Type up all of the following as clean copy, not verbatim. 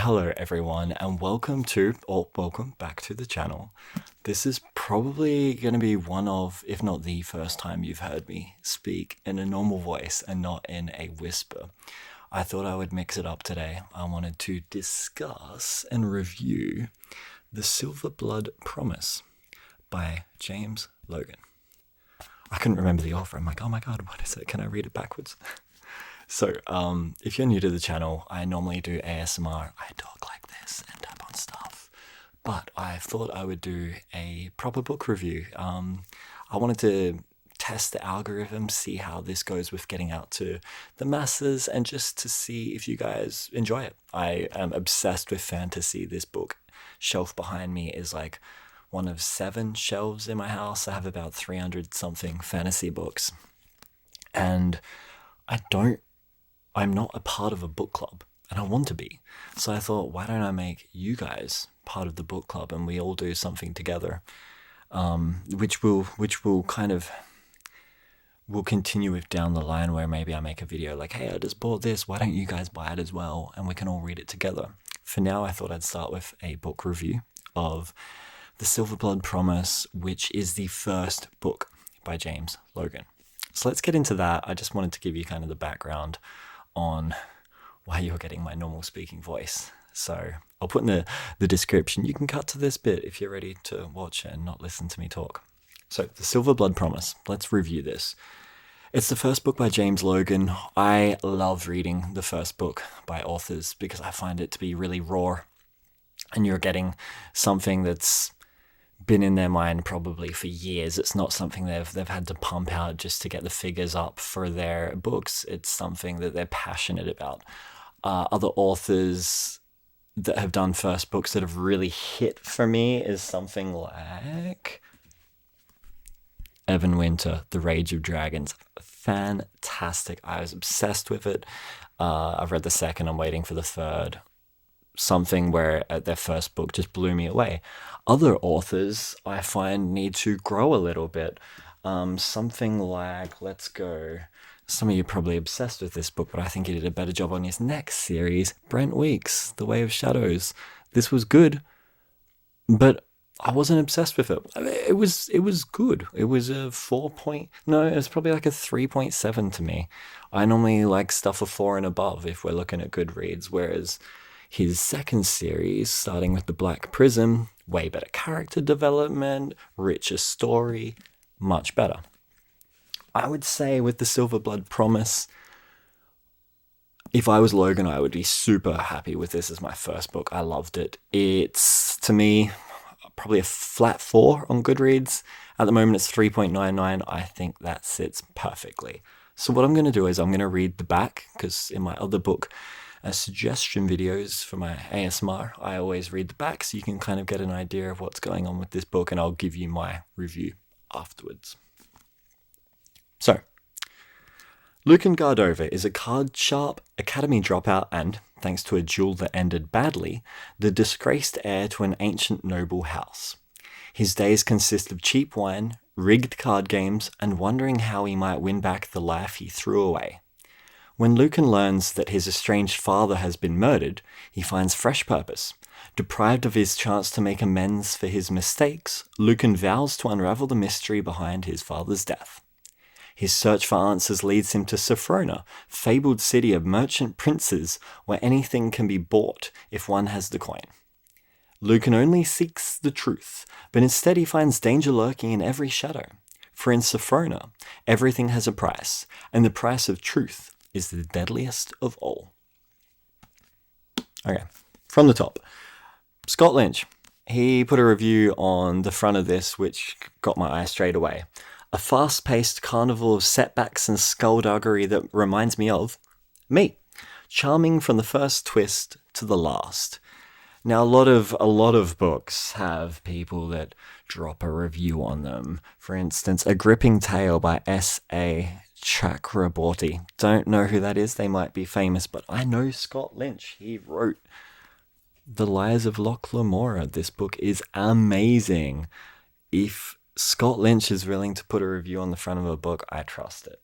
Hello everyone and welcome back to the channel. This is probably going to be one of, if not the first time you've heard me speak in a normal voice and not in a whisper. I thought I would mix it up today. I wanted to discuss and review The Silverblood Promise by James Logan. I couldn't remember the author. I'm like, oh my god, what is it? Can I read it backwards? So, if you're new to the channel, I normally do ASMR. I talk like this and tap on stuff. But I thought I would do a proper book review. I wanted to test the algorithm, see how this goes with getting out to the masses, and just to see if you guys enjoy it. I am obsessed with fantasy. This book shelf behind me is like one of 7 shelves in my house. I have about 300 something fantasy books. And I'm not a part of a book club, and I want to be. So I thought, why don't I make you guys part of the book club and we all do something together, which will kind of will continue with down the line, where maybe I make a video like, hey, I just bought this, why don't you guys buy it as well, and we can all read it together. For now, I thought I'd start with a book review of The Silverblood Promise, which is the first book by James Logan. So let's get into that. I just wanted to give you kind of the background on why you're getting my normal speaking voice. So I'll put in the description. You can cut to this bit if you're ready to watch and not listen to me talk. So The Silverblood Promise. Let's review this. It's the first book by James Logan. I love reading the first book by authors because I find it to be really raw, and you're getting something that's been in their mind probably for years. It's not something they've had to pump out just to get the figures up for their books. It's something that they're passionate about. Other authors that have done first books that have really hit for me is something like Evan Winter, The Rage of Dragons. Fantastic. I was obsessed with it. I've read the second. I'm waiting for the third. Something where their first book just blew me away. Other authors I find need to grow a little bit. Something like, let's go. Some of you are probably obsessed with this book, but I think he did a better job on his next series. Brent Weeks, The Way of Shadows. This was good, but I wasn't obsessed with it. I mean, it was good. It was a 4 point. No, it was probably like a 3.7 to me. I normally like stuff a 4 and above if we're looking at Goodreads, whereas his second series, starting with The Black Prism, way better character development, richer story, much better. I would say with The Silverblood Promise, if I was Logan, I would be super happy with this as my first book. I loved it. It's, to me, probably a flat 4 on Goodreads. At the moment, it's 3.99. I think that sits perfectly. So what I'm going to do is I'm going to read the back, because in my other book, suggestion videos for my ASMR, I always read the back so you can kind of get an idea of what's going on with this book, and I'll give you my review afterwards. So, Lucan Gardova is a card-sharp academy dropout and, thanks to a duel that ended badly, the disgraced heir to an ancient noble house. His days consist of cheap wine, rigged card games, and wondering how he might win back the life he threw away. When Lucan learns that his estranged father has been murdered, he finds fresh purpose. Deprived of his chance to make amends for his mistakes, Lucan vows to unravel the mystery behind his father's death. His search for answers leads him to Sophrona, fabled city of merchant princes where anything can be bought if one has the coin. Lucan only seeks the truth, but instead he finds danger lurking in every shadow. For in Sophrona, everything has a price, and the price of truth is the deadliest of all. Okay, from the top. Scott Lynch. He put a review on the front of this, which got my eye straight away. A fast-paced carnival of setbacks and skullduggery that reminds me of me. Charming from the first twist to the last. Now, a lot of books have people that drop a review on them. For instance, A Gripping Tale by S.A. Chakraborty. Don't know who that is. They might be famous, but I know Scott Lynch. He wrote The Lies of Locke Lamora. This book is amazing. If Scott Lynch is willing to put a review on the front of a book, I trust it.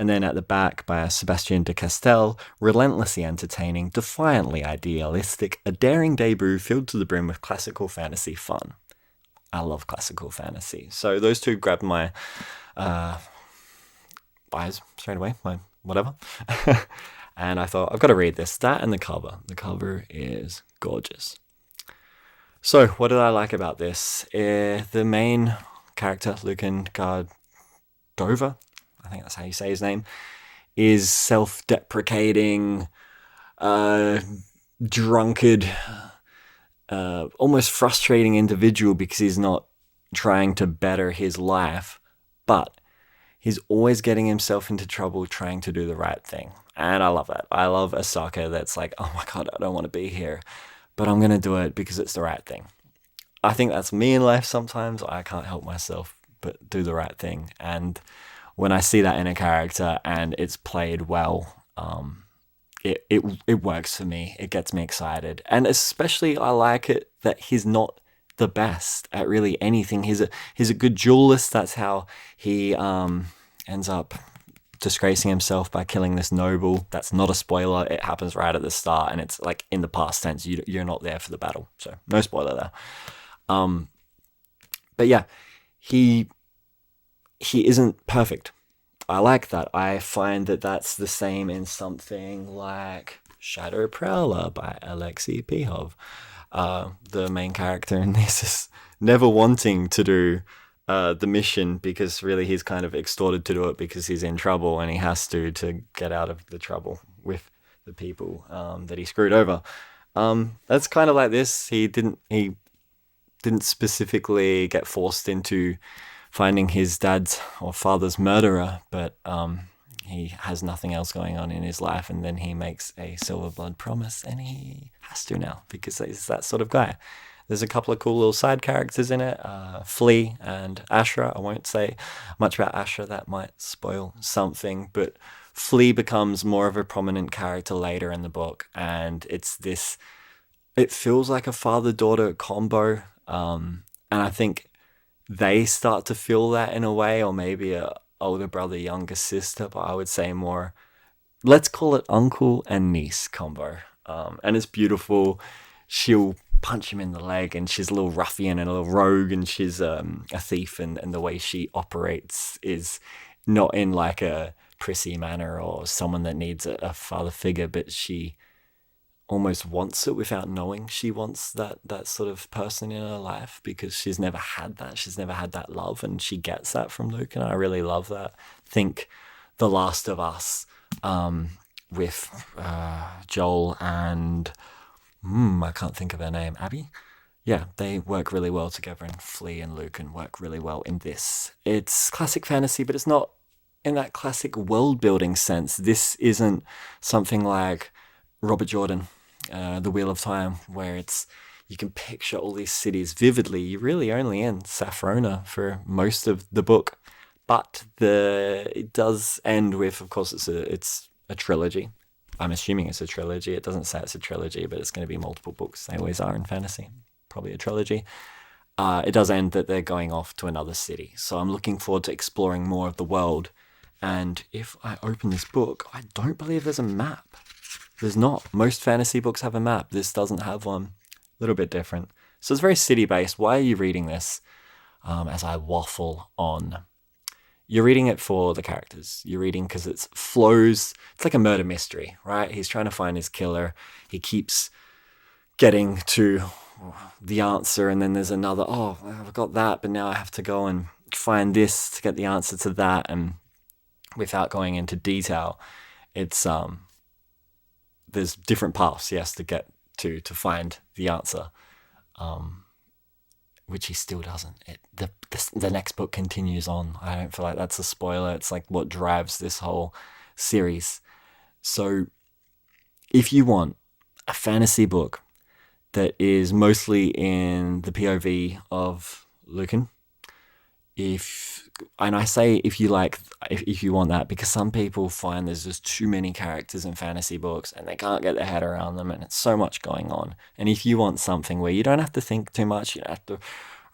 And then at the back by Sebastian de Castel, relentlessly entertaining, defiantly idealistic, a daring debut filled to the brim with classical fantasy fun. I love classical fantasy. So those two grabbed my eyes straight away, my whatever. And I thought, I've got to read this. That and the cover. The cover is gorgeous. So what did I like about this? The main character, Logan Gardova, I think that's how you say his name, is self-deprecating, drunkard, almost frustrating individual because he's not trying to better his life, but he's always getting himself into trouble trying to do the right thing. And I love that. I love a sucker that's like, oh my God, I don't want to be here, but I'm going to do it because it's the right thing. I think that's me in life sometimes. I can't help myself but do the right thing. And when I see that in a character and it's played well, it works for me. It gets me excited. And especially I like it that he's not the best at really anything. He's a good duelist. That's how he ends up disgracing himself by killing this noble. That's not a spoiler. It happens right at the start, and it's like in the past tense. You're not there for the battle, so no spoiler there. But yeah, he isn't perfect. I like that. I find that that's the same in something like Shadow Prowler by Alexei Pihov. The main character in this is never wanting to do the mission because really he's kind of extorted to do it because he's in trouble and he has to get out of the trouble with the people that he screwed over. That's kind of like this. He didn't specifically get forced into finding his dad's or father's murderer, but he has nothing else going on in his life, and then he makes a Silverblood promise, and he has to now because he's that sort of guy. There's a couple of cool little side characters in it, Flea and Ashra. I won't say much about Ashra, that might spoil something, but Flea becomes more of a prominent character later in the book, and it feels like a father-daughter combo, and I think they start to feel that in a way, or maybe a older brother, younger sister, but I would say more, let's call it uncle and niece combo. And it's beautiful. She'll punch him in the leg, and she's a little ruffian and a little rogue, and she's a thief, and the way she operates is not in like a prissy manner or someone that needs a father figure, but she almost wants it without knowing she wants that sort of person in her life because she's never had that. She's never had that love, and she gets that from Luke, and I really love that. Think The Last of Us with Joel and I can't think of her name, Abby? Yeah, they work really well together, and Flea and Luke can work really well in this. It's classic fantasy, but it's not in that classic world-building sense. This isn't something like Robert Jordan, The Wheel of Time, where you can picture all these cities vividly. You're really only in Safrona for most of the book, but it does end with, of course, it's a trilogy. I'm assuming it's a trilogy. It doesn't say it's a trilogy, but it's going to be multiple books. They always are in fantasy. Probably a trilogy. It does end that they're going off to another city. So I'm looking forward to exploring more of the world. And if I open this book, I don't believe there's a map. There's not. Most fantasy books have a map. This doesn't have one. A little bit different. So it's very city-based. Why are you reading this as I waffle on? You're reading it for the characters. You're reading because it flows. It's like a murder mystery, right? He's trying to find his killer. He keeps getting to the answer, and then there's another, I've got that, but now I have to go and find this to get the answer to that. And without going into detail, it's there's different paths he has to get to find the answer, which he still doesn't. The next book continues on. I don't feel like that's a spoiler. It's like what drives this whole series. So if you want a fantasy book that is mostly in the POV of Lucan, and I say if you want that, because some people find there's just too many characters in fantasy books and they can't get their head around them, and it's so much going on. And if you want something where you don't have to think too much, you don't have to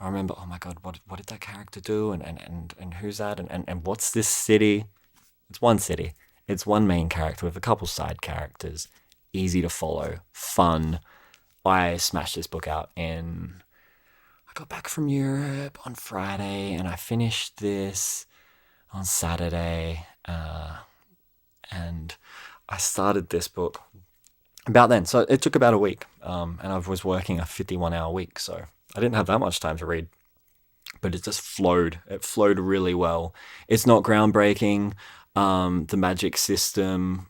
remember, oh my God, what did that character do, and who's that, and what's this city? It's one city. It's one main character with a couple side characters. Easy to follow. Fun. I smashed this book out in... I got back from Europe on Friday and I finished this on Saturday. And I started this book about then. So it took about a week. And I was working a 51-hour week. So I didn't have that much time to read. But it just flowed. It flowed really well. It's not groundbreaking. The magic system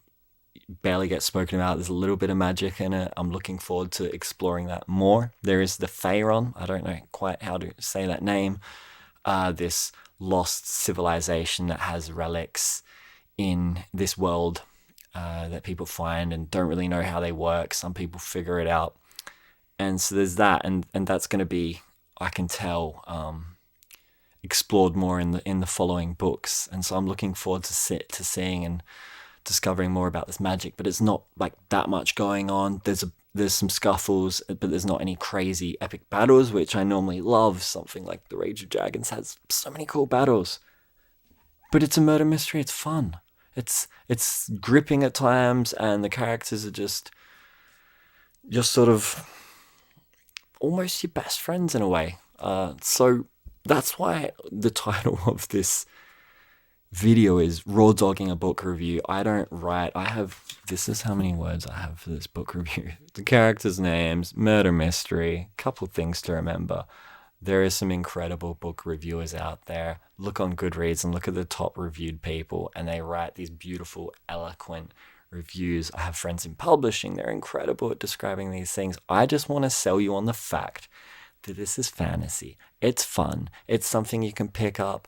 barely gets spoken about. There's a little bit of magic in it. I'm looking forward to exploring that more. There is the Pharaon. I don't know quite how to say that name. This lost civilization that has relics in this world that people find and don't really know how they work. Some people figure it out. And so there's that. And that's going to be, I can tell, explored more in the following books. And so I'm looking forward to seeing and discovering more about this magic, but it's not like that much going on. There's some scuffles, but there's not any crazy epic battles, which I normally love. Something like The Rage of Dragons has so many cool battles, but it's a murder mystery. It's fun. It's gripping at times, and the characters are just sort of almost your best friends in a way. So that's why the title of this video is Raw Dogging a Book Review. I don't write. This is how many words I have for this book review. The characters' names, murder mystery, couple things to remember. There is some incredible book reviewers out there. Look on Goodreads and look at the top reviewed people, and they write these beautiful, eloquent reviews. I have friends in publishing. They're incredible at describing these things. I just want to sell you on the fact that this is fantasy. It's fun. It's something you can pick up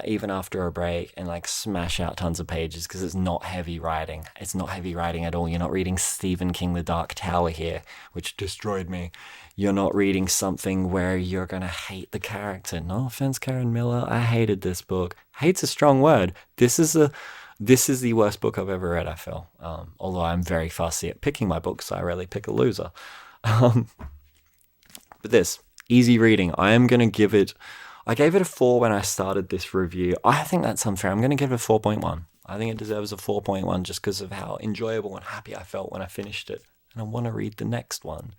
even after a break and like smash out tons of pages, because it's not heavy writing. It's not heavy writing at all. You're not reading Stephen King, The Dark Tower here, which destroyed me. You're not reading something where you're going to hate the character. No offense, Karen Miller. I hated this book. Hate's a strong word. This is the worst book I've ever read, I feel. Although I'm very fussy at picking my books, so I rarely pick a loser. But this, easy reading. I gave it a 4 when I started this review. I think that's unfair. I'm going to give it a 4.1. I think it deserves a 4.1 just because of how enjoyable and happy I felt when I finished it. And I want to read the next one.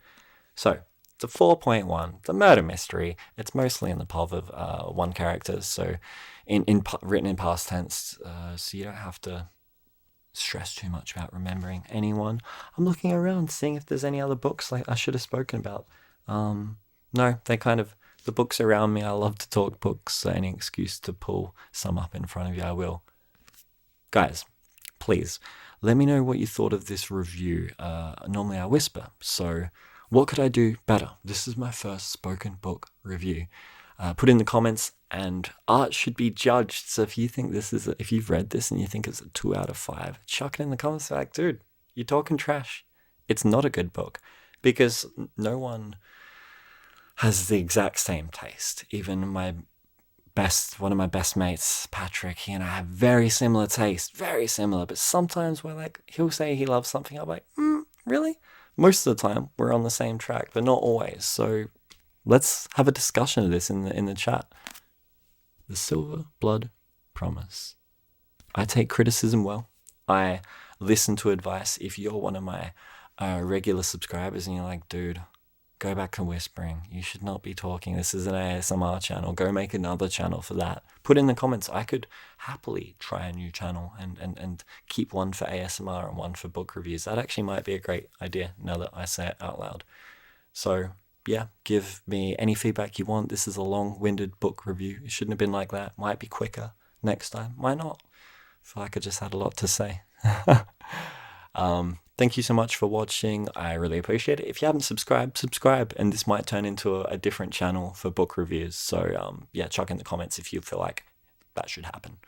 So, it's a 4.1. It's a murder mystery. It's mostly in the POV of one character, so written in past tense, so you don't have to stress too much about remembering anyone. I'm looking around, seeing if there's any other books like I should have spoken about. No, the books around me, I love to talk books, so any excuse to pull some up in front of you, I will. Guys, please, let me know what you thought of this review. Normally I whisper, so what could I do better? This is my first spoken book review. Put in the comments, and art should be judged. So if you think if you've read this and you think it's a 2 out of 5, chuck it in the comments. Like, dude, you're talking trash. It's not a good book, because no one has the exact same taste. Even one of my best mates, Patrick, he and I have very similar taste, very similar. But sometimes he'll say he loves something. I'm like, really? Most of the time we're on the same track, but not always. So let's have a discussion of this in the chat. The Silverblood Promise. I take criticism well. I listen to advice. If you're one of my regular subscribers and you're like, dude, go back to whispering. You should not be talking. This is an ASMR channel. Go make another channel for that. Put in the comments. I could happily try a new channel and keep one for ASMR and one for book reviews. That actually might be a great idea now that I say it out loud. So yeah, give me any feedback you want. This is a long-winded book review. It shouldn't have been like that. Might be quicker next time. Might not. I feel like I just had a lot to say. Thank you so much for watching. I really appreciate it. If you haven't subscribed, subscribe, and this might turn into a different channel for book reviews. So yeah, chuck in the comments if you feel like that should happen.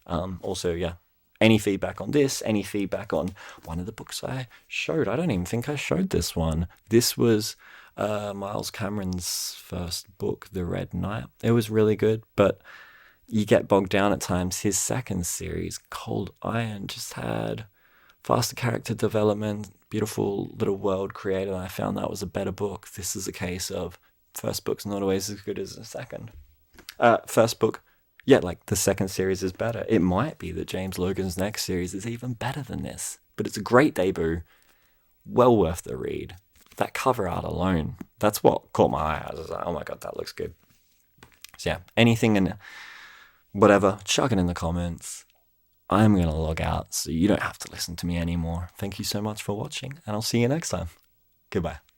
Also, yeah, any feedback on this, any feedback on one of the books I showed. I don't even think I showed this one. This was Miles Cameron's first book, The Red Knight. It was really good, but you get bogged down at times. His second series, Cold Iron, just had faster character development, beautiful little world created, and I found that was a better book. This is a case of first book's not always as good as the second. First book Yet, like, the second series is better. It might be that James Logan's next series is even better than this. But it's a great debut, well worth the read. That cover art alone, that's what caught my eye. I was like, oh my god, that looks good. So yeah, anything and whatever, chuck it in the comments. I'm going to log out so you don't have to listen to me anymore. Thank you so much for watching, and I'll see you next time. Goodbye.